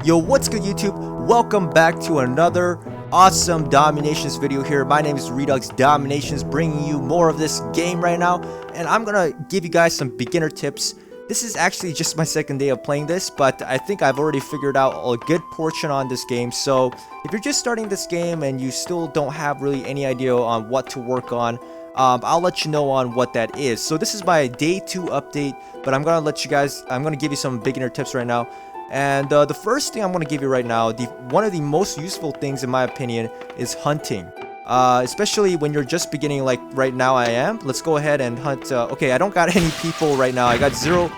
Yo, what's good YouTube? Welcome back to another awesome DomiNations video here. My name is Redux DomiNations, bringing you more of this game right now, and I'm gonna give you guys some beginner tips. This is actually just my second day of playing this, but I think I've already figured out a good portion on this game. So if you're just starting this game and you still don't have really any idea on what to work on, I'll let you know on what that is. So this is my day 2 update, but I'm gonna give you some beginner tips right now. And the first thing I'm going to give you right now, one of the most useful things in my opinion, is hunting. Especially when you're just beginning, like right now I am. Let's go ahead and hunt. Okay, I don't got any people right now. I got 0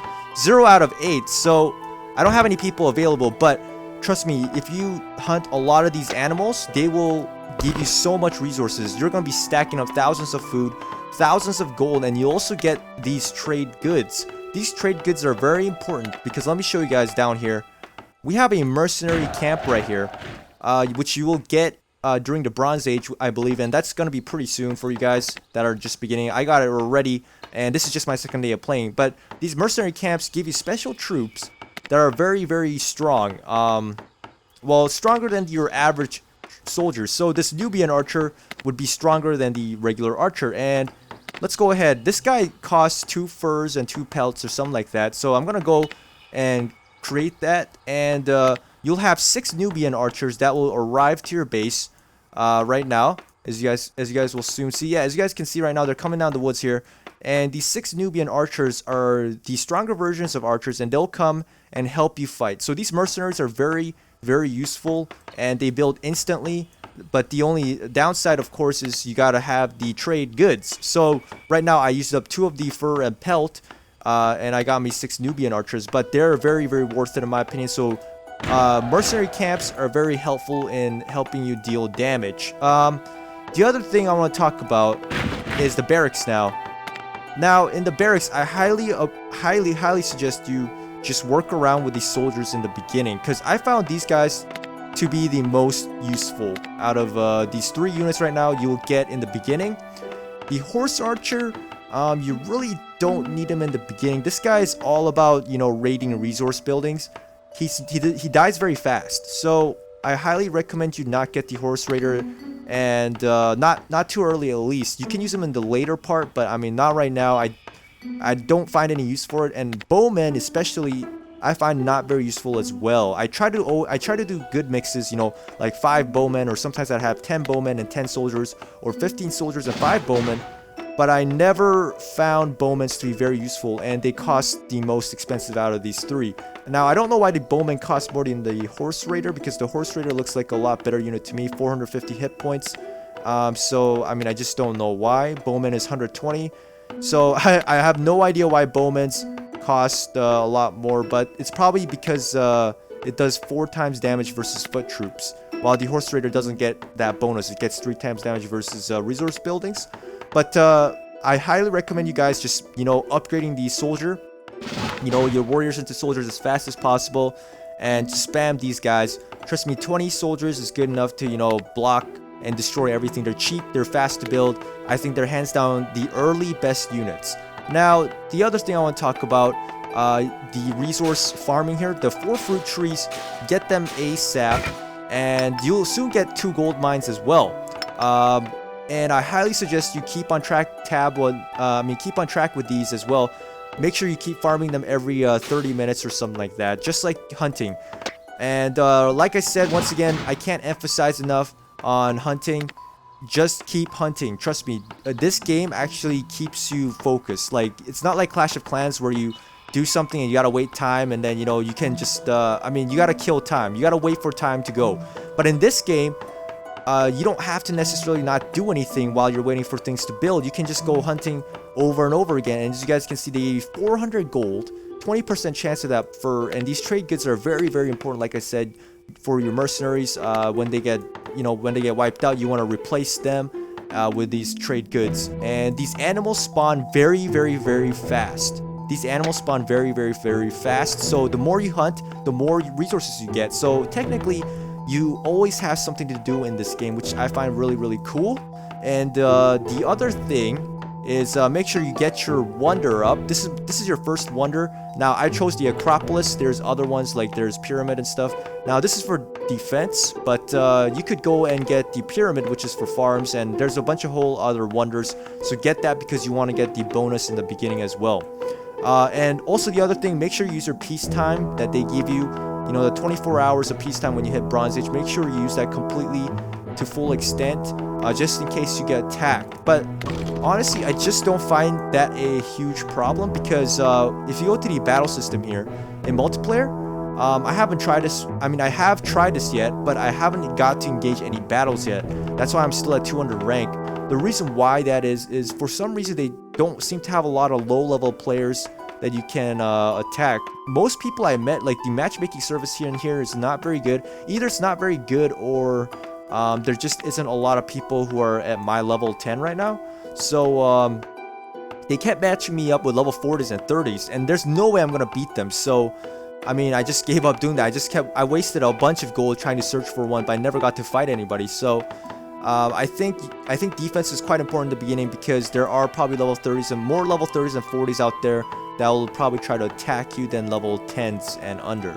out of 8, so I don't have any people available. But trust me, if you hunt a lot of these animals, they will give you so much resources. You're going to be stacking up thousands of food, thousands of gold, and you also get these trade goods. These trade goods are very important because let me show you guys down here. We have a mercenary camp right here, which you will get during the Bronze Age, I believe, and that's going to be pretty soon for you guys that are just beginning. I got it already, and this is just my second day of playing. But these mercenary camps give you special troops that are very, very strong. Well, stronger than your average soldiers. So this Nubian archer would be stronger than the regular archer, and let's go ahead. This guy costs 2 furs and 2 pelts or something like that. So I'm gonna go and create that, and you'll have 6 Nubian archers that will arrive to your base right now, as you guys will soon see. Yeah, as you guys can see right now, they're coming down the woods here, and these 6 Nubian archers are the stronger versions of archers, and they'll come and help you fight. So these mercenaries are very, very useful, and they build instantly. But the only downside, of course, is you gotta have the trade goods. So right now I used up 2 of the fur and pelt, and I got me 6 Nubian archers, but they're very, very worth it in my opinion. So mercenary camps are very helpful in helping you deal damage. The other thing I want to talk about is the barracks now. Now in the barracks, I highly suggest you just work around with these soldiers in the beginning, because I found these guys to be the most useful out of these 3 units right now you'll get in the beginning. The horse archer, you really don't need him in the beginning. This guy is all about, you know, raiding resource buildings. He dies very fast, so I highly recommend you not get the horse raider, and not too early at least. You can use him in the later part, but I mean not right now. I don't find any use for it, and bowmen especially I find not very useful as well. I try to do good mixes, you know, like 5 bowmen, or sometimes I'd have 10 bowmen and 10 soldiers, or 15 soldiers and 5 bowmen. But I never found bowmen to be very useful, and they cost the most expensive out of these 3. Now I don't know why the bowman costs more than the horse raider, because the horse raider looks like a lot better unit to me, 450 hit points. So I mean, I just don't know why. Bowman is 120, so I have no idea why bowmen's cost a lot more, but it's probably because it does 4 times damage versus foot troops, while the horse raider doesn't get that bonus. It gets 3 times damage versus resource buildings. But I highly recommend you guys just, you know, upgrading the soldier, you know, your warriors into soldiers as fast as possible, and spam these guys. Trust me, 20 soldiers is good enough to, you know, block and destroy everything. They're cheap, they're fast to build. I think they're hands down the early best units. Now, the other thing I want to talk about, the resource farming here. The 4 fruit trees, get them ASAP, and you'll soon get 2 gold mines as well. And I highly suggest you keep on track with these as well. Make sure you keep farming them every 30 minutes or something like that, just like hunting. And like I said, once again, I can't emphasize enough on hunting. Just keep hunting. Trust me, this game actually keeps you focused. Like, it's not like Clash of Clans where you do something and you gotta wait time, and then, you know, you can just I mean, you gotta kill time, you gotta wait for time to go. But in this game, you don't have to necessarily not do anything while you're waiting for things to build. You can just go hunting over and over again, and as you guys can see, they 400 gold, 20% chance of that and these trade goods are very, very important. Like I said, for your mercenaries, when they get wiped out, you want to replace them with these trade goods. And these animals spawn very, very, very fast. These animals spawn very, very, very fast. So the more you hunt, the more resources you get. So technically, you always have something to do in this game, which I find really, really cool. And the other thing is make sure you get your wonder up. This is your first wonder. Now I chose the Acropolis. There's other ones like there's Pyramid and stuff. Now this is for defense, but you could go and get the Pyramid, which is for farms, and there's a bunch of whole other wonders. So get that because you want to get the bonus in the beginning as well. And also the other thing, make sure you use your peacetime that they give you. You know, the 24 hours of peacetime when you hit Bronze Age. Make sure you use that completely to full extent, just in case you get attacked. But honestly, I just don't find that a huge problem because if you go to the battle system here in multiplayer, I haven't tried this. I mean, I have tried this yet, but I haven't got to engage any battles yet. That's why I'm still at 200 rank. The reason why that is for some reason they don't seem to have a lot of low-level players that you can attack. Most people I met, like the matchmaking service here and here, is not very good. Either it's not very good or there just isn't a lot of people who are at my level 10 right now. So they kept matching me up with level 40s and 30s, and there's no way I'm gonna beat them. So I mean, I just gave up doing that. I wasted a bunch of gold trying to search for one, but I never got to fight anybody. So I think defense is quite important in the beginning because there are probably level 30s and more level 30s and 40s out there that will probably try to attack you than level 10s and under.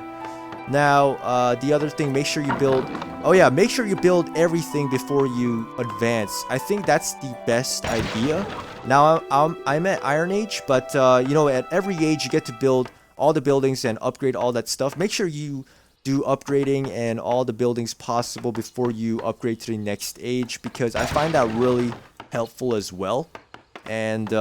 Now, the other thing, make sure you build... Oh yeah, make sure you build everything before you advance. I think that's the best idea. Now, I'm at Iron Age, but, you know, at every age you get to build all the buildings and upgrade all that stuff. Make sure you do upgrading and all the buildings possible before you upgrade to the next age, because I find that really helpful as well. And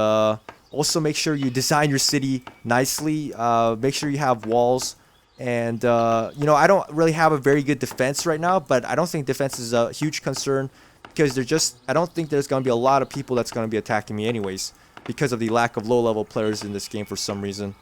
also make sure you design your city nicely. Make sure you have walls. And you know, I don't really have a very good defense right now, but I don't think defense is a huge concern because I don't think there's going to be a lot of people that's going to be attacking me anyways because of the lack of low-level players in this game for some reason.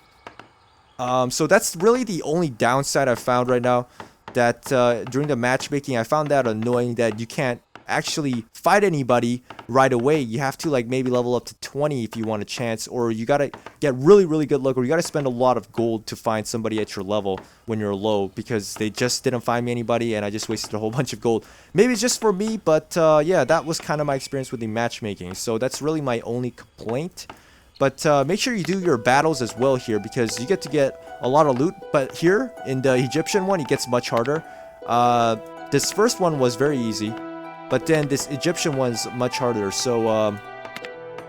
So that's really the only downside I've found right now, that during the matchmaking I found that annoying that you can't actually fight anybody right away. You have to like maybe level up to 20 if you want a chance, or you gotta get really good luck, or you gotta spend a lot of gold to find somebody at your level when you're low, because they just didn't find me anybody and I just wasted a whole bunch of gold. Maybe it's just for me, but yeah, that was kind of my experience with the matchmaking. So that's really my only complaint. But make sure you do your battles as well here, because you get to get a lot of loot. But here in the Egyptian one, it gets much harder. This first one was very easy, but then this Egyptian one's much harder. So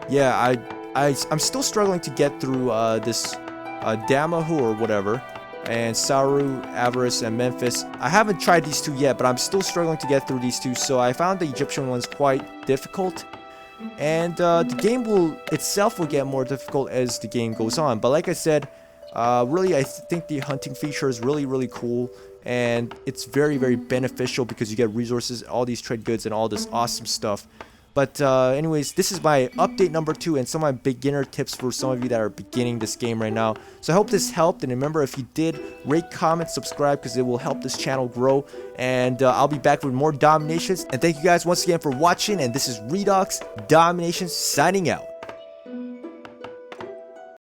yeah, I'm still struggling to get through this Damahu or whatever, and Saru, Avarice, and Memphis. I haven't tried these two yet, but I'm still struggling to get through these two. So I found the Egyptian ones quite difficult. And the game itself will get more difficult as the game goes on. But like I said, really I think the hunting feature is really cool. And it's very beneficial because you get resources, all these trade goods, and all this awesome stuff. But anyways, this is my update number 2 and some of my beginner tips for some of you that are beginning this game right now. So I hope this helped, and remember, if you did, rate, comment, subscribe, because it will help this channel grow. And I'll be back with more DomiNations. And thank you guys once again for watching, and this is Redux DomiNations signing out.